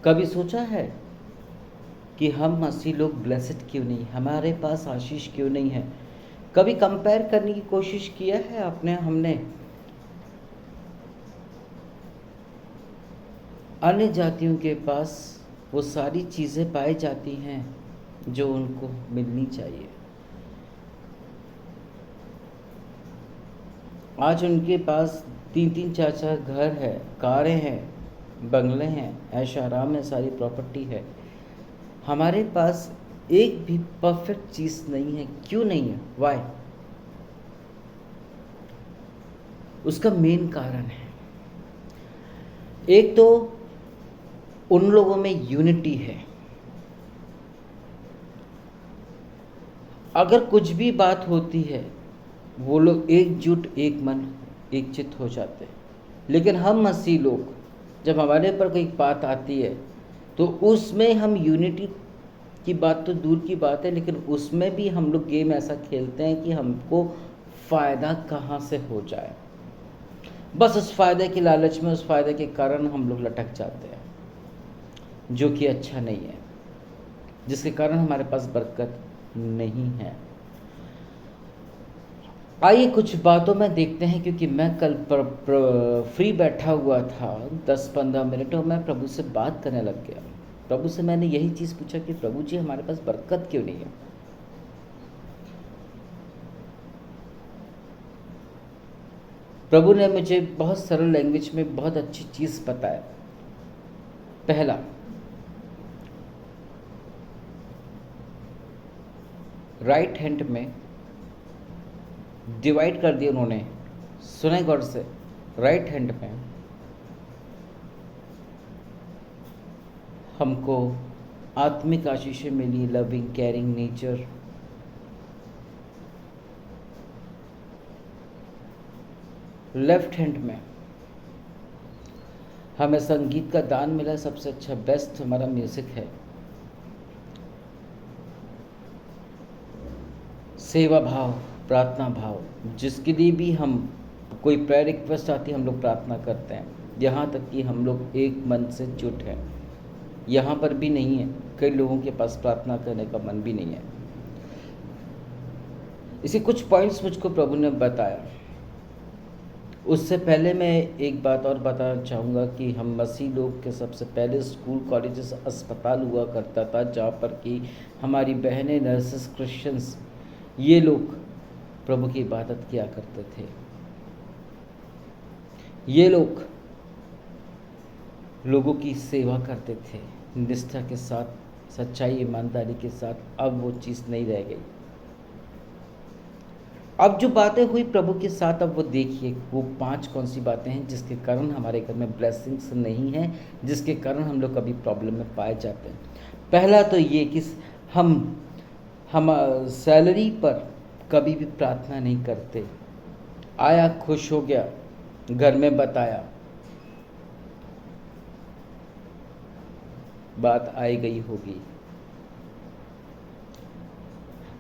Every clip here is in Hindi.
कभी सोचा है कि हम मसीह लोग ब्लेस्ड क्यों नहीं, हमारे पास आशीष क्यों नहीं है? कभी कंपेयर करने की कोशिश किया है हमने अन्य जातियों के पास वो सारी चीज़ें पाई जाती हैं जो उनको मिलनी चाहिए। आज उनके पास 3-3 4-4 घर है, कारें हैं, बंगले हैं, ऐश आराम है, सारी प्रॉपर्टी है। हमारे पास एक भी परफेक्ट चीज़ नहीं है। क्यों नहीं है? वाई? उसका मेन कारण है, एक तो उन लोगों में यूनिटी है। अगर कुछ भी बात होती है वो लोग एकजुट, एक मन, एक चित्त हो जाते हैं। लेकिन हम मसीह लोग जब हमारे पर कोई बात आती है तो उसमें हम यूनिटी की बात तो दूर की बात है, लेकिन उसमें भी हम लोग गेम ऐसा खेलते हैं कि हमको फ़ायदा कहाँ से हो जाए। बस उस फ़ायदे की लालच में, उस फ़ायदे के कारण हम लोग लटक जाते हैं, जो कि अच्छा नहीं है, जिसके कारण हमारे पास बरकत नहीं है। आइए कुछ बातों में देखते हैं, क्योंकि मैं कल फ्री बैठा हुआ था 10-15 मिनट और मैं प्रभु से बात करने लग गया। प्रभु से मैंने यही चीज़ पूछा कि प्रभु जी हमारे पास बरकत क्यों नहीं है? प्रभु ने मुझे बहुत सरल लैंग्वेज में बहुत अच्छी चीज़ बताया। पहला, राइट हैंड में डिवाइड कर दिया उन्होंने, सुने गौर से, राइट हैंड में हमको आत्मिक आशीषें मिली, loving, caring nature. Left hand में हमें संगीत का दान मिला, सबसे अच्छा बेस्ट हमारा म्यूजिक है। सेवा भाव, प्रार्थना भाव, जिसके लिए भी हम कोई प्रेयर रिक्वेस्ट आती है हम लोग प्रार्थना करते हैं, यहाँ तक कि हम लोग एक मन से जुट हैं। यहाँ पर भी नहीं है, कई लोगों के पास प्रार्थना करने का मन भी नहीं है। इसी कुछ पॉइंट्स मुझको प्रभु ने बताया। उससे पहले मैं एक बात और बताना चाहूँगा कि हम मसीह लोग के सबसे पहले स्कूल, कॉलेजेस, अस्पताल हुआ करता था, जहाँ पर कि हमारी बहनें, नर्सेस, क्रिश्चियंस, ये लोग प्रभु की इबादत किया करते थे। ये लोग लोगों की सेवा करते थे निष्ठा के साथ, सच्चाई, ईमानदारी के साथ। अब वो चीज़ नहीं रह गई। अब जो बातें हुई प्रभु के साथ, अब वो देखिए वो 5 कौन सी बातें हैं जिसके कारण हमारे घर में ब्लेसिंग्स नहीं है, जिसके कारण हम लोग कभी प्रॉब्लम में पाए जाते हैं। पहला तो ये कि हम सैलरी पर कभी भी प्रार्थना नहीं करते। आया, खुश हो गया, घर में बताया, बात आई गई होगी।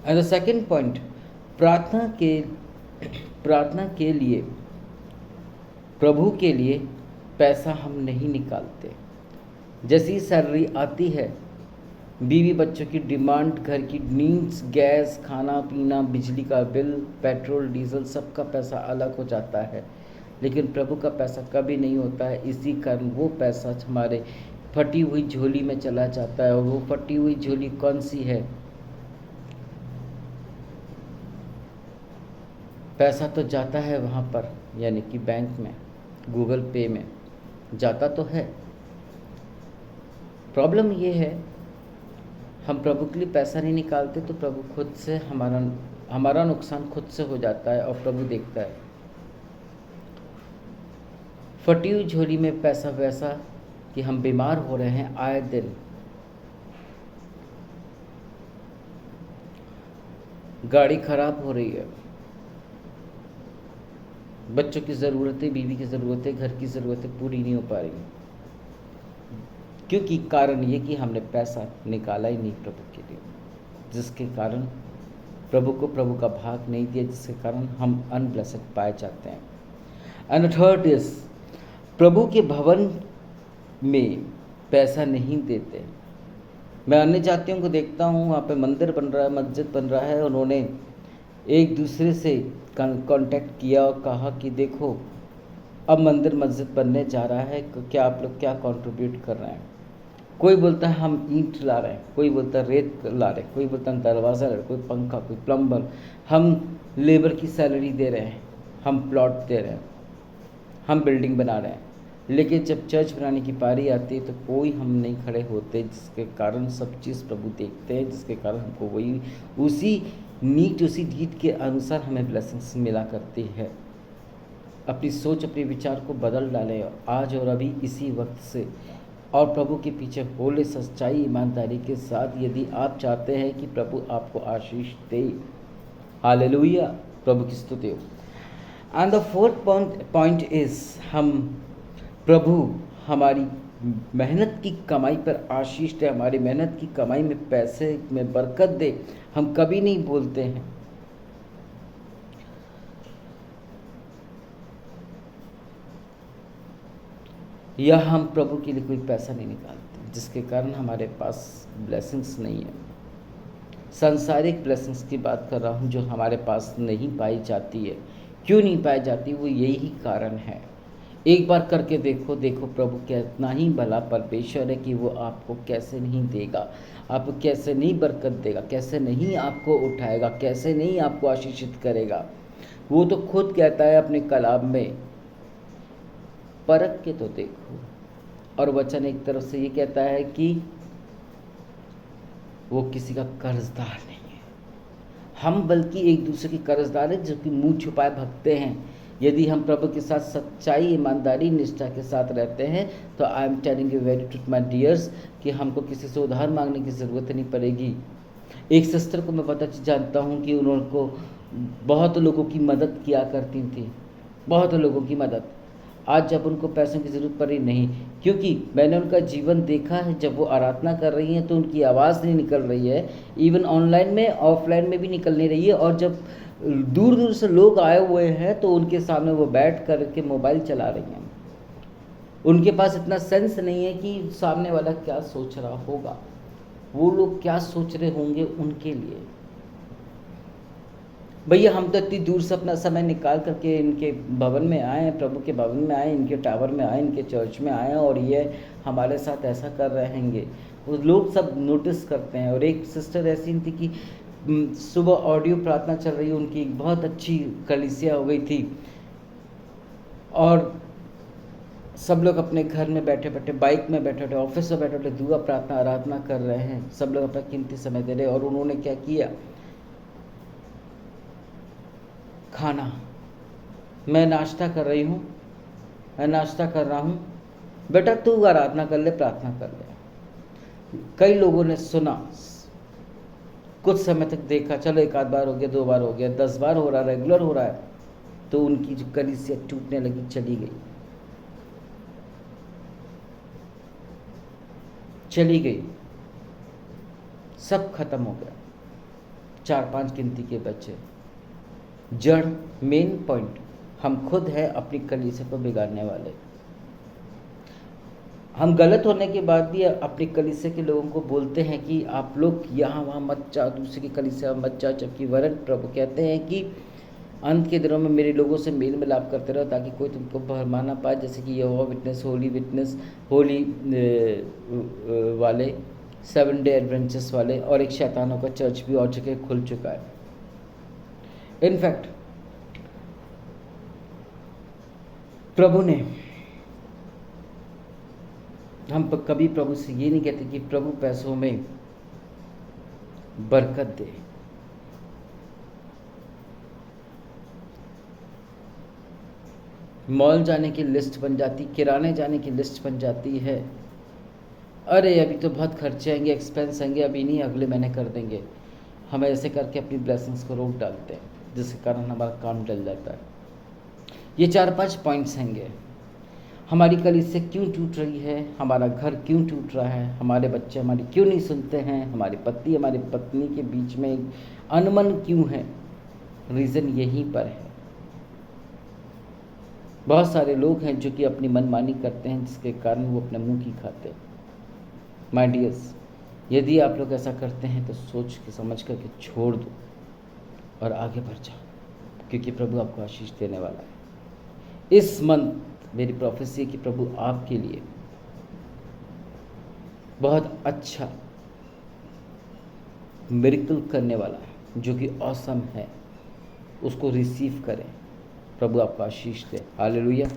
एंड द सेकेंड पॉइंट, प्रार्थना के लिए, प्रभु के लिए पैसा हम नहीं निकालते। जैसी सैलरी आती है, बीवी बच्चों की डिमांड, घर की नीड्स, गैस, खाना पीना, बिजली का बिल, पेट्रोल, डीजल, सबका पैसा अलग हो जाता है। लेकिन प्रभु का पैसा कभी नहीं होता है। इसी कारण वो पैसा हमारे फटी हुई झोली में चला जाता है। और वो फटी हुई झोली कौन सी है? पैसा तो जाता है वहाँ पर, यानी कि बैंक में, गूगल पे में जाता तो है। प्रॉब्लम ये है, हम प्रभु के लिए पैसा नहीं निकालते तो प्रभु खुद से हमारा नुकसान खुद से हो जाता है और प्रभु देखता है। फटी हुई झोली में पैसा वैसा कि हम बीमार हो रहे हैं आए दिन। गाड़ी खराब हो रही है, बच्चों की ज़रूरतें, बीवी की ज़रूरतें, घर की ज़रूरतें पूरी नहीं हो पा रही, क्योंकि कारण ये कि हमने पैसा निकाला ही नहीं प्रभु के लिए, जिसके कारण प्रभु को प्रभु का भाग नहीं दिया, जिसके कारण हम अनब्लेस्ड पाए जाते हैं। एंड थर्ड इज, प्रभु के भवन में पैसा नहीं देते। मैं अन्य जातियों को देखता हूँ, वहाँ पे मंदिर बन रहा है, मस्जिद बन रहा है, उन्होंने एक दूसरे से कांटेक्ट किया और कहा कि देखो अब मंदिर मस्जिद बनने जा रहा है, क्या आप लोग क्या कंट्रीब्यूट कर रहे हैं। कोई बोलता है हम ईंट ला रहे हैं, कोई बोलता है रेत ला रहे हैं, कोई बोलता है दरवाज़ा ला रहे हैं, कोई पंखा, कोई प्लम्बर, हम लेबर की सैलरी दे रहे हैं, हम प्लॉट दे रहे हैं, हम बिल्डिंग बना रहे हैं। लेकिन जब चर्च बनाने की पारी आती है तो कोई हम नहीं खड़े होते, जिसके कारण सब चीज़ प्रभु देखते हैं, जिसके कारण हमको वही उसी नीट उसी डीड के अनुसार हमें ब्लेसिंग्स मिला करती है। अपनी सोच अपने विचार को बदल डालें आज और अभी इसी वक्त से, और प्रभु के पीछे बोले सच्चाई ईमानदारी के साथ, यदि आप चाहते हैं कि प्रभु आपको आशीष दे। हालेलुया, प्रभु की स्तुति हो। And the fourth point is, हम प्रभु हमारी मेहनत की कमाई पर आशीष दे, हमारी मेहनत की कमाई में पैसे में बरकत दे। हम कभी नहीं बोलते हैं या हम प्रभु के लिए कोई पैसा नहीं निकालते, जिसके कारण हमारे पास ब्लेसिंग्स नहीं है। सांसारिक ब्लेसिंग्स की बात कर रहा हूँ जो हमारे पास नहीं पाई जाती है। क्यों नहीं पाई जाती, वो यही कारण है। एक बार करके देखो प्रभु कितना ही भला परमेश्वर है कि वो आपको कैसे नहीं देगा, आपको कैसे नहीं बरकत देगा, कैसे नहीं आपको उठाएगा, कैसे नहीं आपको आशीषित करेगा। वो तो खुद कहता है अपने कलाम में, परख के तो देखो। और वचन एक तरफ से ये कहता है कि वो किसी का कर्जदार नहीं है, हम बल्कि एक दूसरे के कर्जदार हैं जो कि मुंह छुपाए भगते हैं। यदि हम प्रभु के साथ सच्चाई ईमानदारी निष्ठा के साथ रहते हैं तो I am telling you very truth my dears कि हमको किसी से उधार मांगने की ज़रूरत नहीं पड़ेगी। एक सिस्टर को मैं पता जानता हूँ कि उनको बहुत लोगों की मदद किया करती थी, बहुत लोगों की मदद। आज जब उनको पैसों की ज़रूरत पड़ी नहीं, क्योंकि मैंने उनका जीवन देखा है। जब वो आराधना कर रही हैं तो उनकी आवाज़ नहीं निकल रही है, इवन ऑनलाइन में ऑफलाइन में भी निकल नहीं रही है। और जब दूर दूर से लोग आए हुए हैं तो उनके सामने वो बैठ कर के मोबाइल चला रही हैं। उनके पास इतना सेंस नहीं है कि सामने वाला क्या सोच रहा होगा, वो लोग क्या सोच रहे होंगे उनके लिए। भैया हम तो इतनी दूर से अपना समय निकाल करके इनके भवन में आए हैं, प्रभु के भवन में आए, इनके टावर में आए, इनके चर्च में आए और ये हमारे साथ ऐसा कर रहेंगे। वो लोग सब नोटिस करते हैं। और एक सिस्टर ऐसी थी कि सुबह ऑडियो प्रार्थना चल रही, उनकी बहुत अच्छी कलीसिया हो गई थी और सब लोग अपने घर में बैठे बैठे, बाइक में बैठे बैठे, ऑफिस में बैठे बैठे दुआ प्रार्थना आराधना कर रहे हैं। सब लोग अपना कीमती समय दे रहे हैं। और उन्होंने क्या किया, खाना, मैं नाश्ता कर रही हूँ, मैं नाश्ता कर रहा हूँ, बेटा तू आराधना कर ले, प्रार्थना कर ले। कई लोगों ने सुना, कुछ समय तक देखा, चलो एक आध बार हो गया, 2 बार हो गया, 10 बार हो रहा, रेगुलर हो रहा है, तो उनकी जो कलीसिया टूटने लगी, चली गई, सब खत्म हो गया। 4-5 गिनती के बच्चे। जड़, मेन पॉइंट, हम खुद हैं अपनी कलीसिया को बिगाड़ने वाले। हम गलत होने के बाद भी अपनी कलीसिया के लोगों को बोलते हैं कि आप लोग यहाँ वहाँ मत जाओ, दूसरे की कलीसिया मत जाओ, जबकि वरन प्रभु कहते हैं कि अंत के दिनों में मेरे लोगों से मेल मिलाप करते रहो ताकि कोई तुमको भरमा ना पाए। जैसे कि यहोवा विटनेस, होली वाले, 7 डे एडवेंचर्स वाले, और एक शैतानों का चर्च भी और जगह खुल चुका है। इनफैक्ट प्रभु ने, हम कभी प्रभु से ये नहीं कहते कि प्रभु पैसों में बरकत दे। मॉल जाने की लिस्ट बन जाती, किराने जाने की लिस्ट बन जाती है, अरे अभी तो बहुत खर्चे आएंगे, एक्सपेंस आएंगे, अभी नहीं अगले महीने कर देंगे। हम ऐसे करके अपनी ब्लेसिंग्स को रोक डालते हैं, जिसके कारण हमारा काम डल जाता है। ये 4-5 पॉइंट्स हैंगे। हमारी कलीसिया क्यों टूट रही है, हमारा घर क्यों टूट रहा है, हमारे बच्चे हमारी क्यों नहीं सुनते हैं, हमारी पति हमारी पत्नी के बीच में अनमन क्यों है, रीज़न यहीं पर है। बहुत सारे लोग हैं जो कि अपनी मनमानी करते हैं, जिसके कारण वो अपने मुंह की खाते हैं। माय डियर्स, यदि आप लोग ऐसा करते हैं तो सोच के समझ कर के छोड़ दो और आगे बढ़ जाओ, क्योंकि प्रभु आपको आशीष देने वाला है। इस मंथ मेरी प्रोफेसी है कि प्रभु आपके लिए बहुत अच्छा मिरेकल करने वाला है, जो कि ऑसम है। उसको रिसीव करें। प्रभु आपको आशीष दे। हालेलुया।